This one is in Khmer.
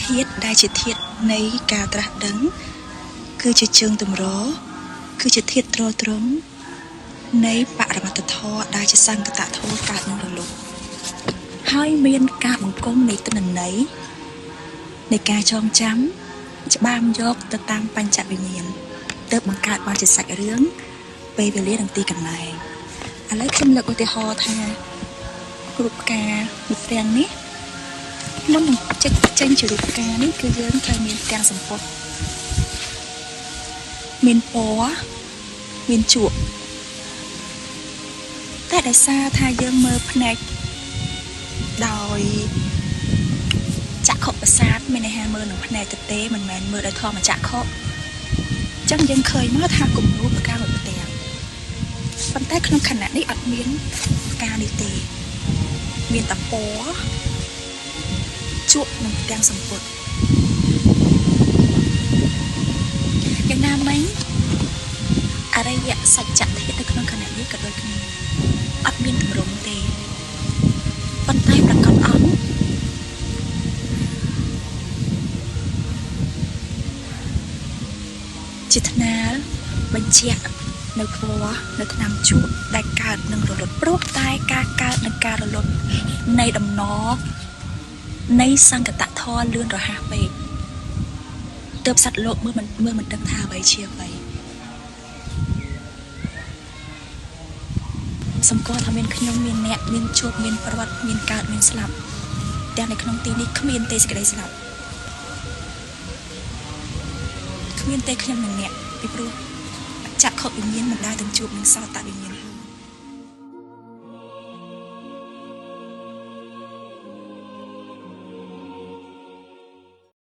ធាតុដែលជាធាតុនៃការត្រាស់ដឹងគឺជាជើងទម្រគឺជាធាតុទ្រទ្រង់នៃបរមត្តធម៌ដែលជាសង្កតធម៌កើតនឹងរលត់ហើយមានការបង្គុំនៃទិន្នន័យនៃការចងចាំច្បាមយកទៅតាមបញ្ចវិញ្ញាណទើបបង្កើតបានជាសាច់រឿងពេលវេលានិងទីកន្លែងឥឡូវខ្ញុំលើកឧទាហរណ៍ថារូបផ្កាមួយផ្ទាំងនេះមុននឹងចេញជារូបផ្កានេះគឺយើងត្រូវមានផ្ទាំងសម្ពុតមានពណ៌មានជក់តែដោយសារថាយើងមើលភ្នែកដោយចក្ខុប្រសាទមានន័យថាមើលនឹងភ្នែកទទេមិនមែនមើលដោយធម្មចក្ខុអញ្ចឹងយើងឃើញមកថាគំនូរផ្កាមួយផ្ទាំងប៉ុន្តែក្នុងខណៈនេះអត់មានផ្កានេះទេមានតែពណ៌ជក់និងផ្ទាំងសម្ពុតយ៉ាងណាមិញអរិយសច្ចធាតុនៅក្នុងខណៈនេះក៏ដូចគ្នាអត់មានទម្រង់ទេប៉ុន្តែប្រកបអង្គចេតនាបញ្ជាក់នៅពណ៌នៅថ្នាំជក់ដែលកើតនឹងរលត់ព្រោះតែការកើតនិងការរលត់នៃដំណរនៃសង្កតធម៌លឿនរហ័សពេកទើបសត្វលោកមើលមិនដឹងថាអ្វីជាអ្វីសម្គាល់ថាមានខ្ញុំមានអ្នកមានជួបមានប្រវត្តិមានកើតមានស្លាប់តែនៅក្នុងទីនេះគ្មានទេសេចក្តីស្លាប់គ្មានទេខ្ញុំនិងអ្នកពីព្រោះចក្ខុវិញ្ញាណមិនដែលទៅជួបនឹងសោតវិញ្ញាណ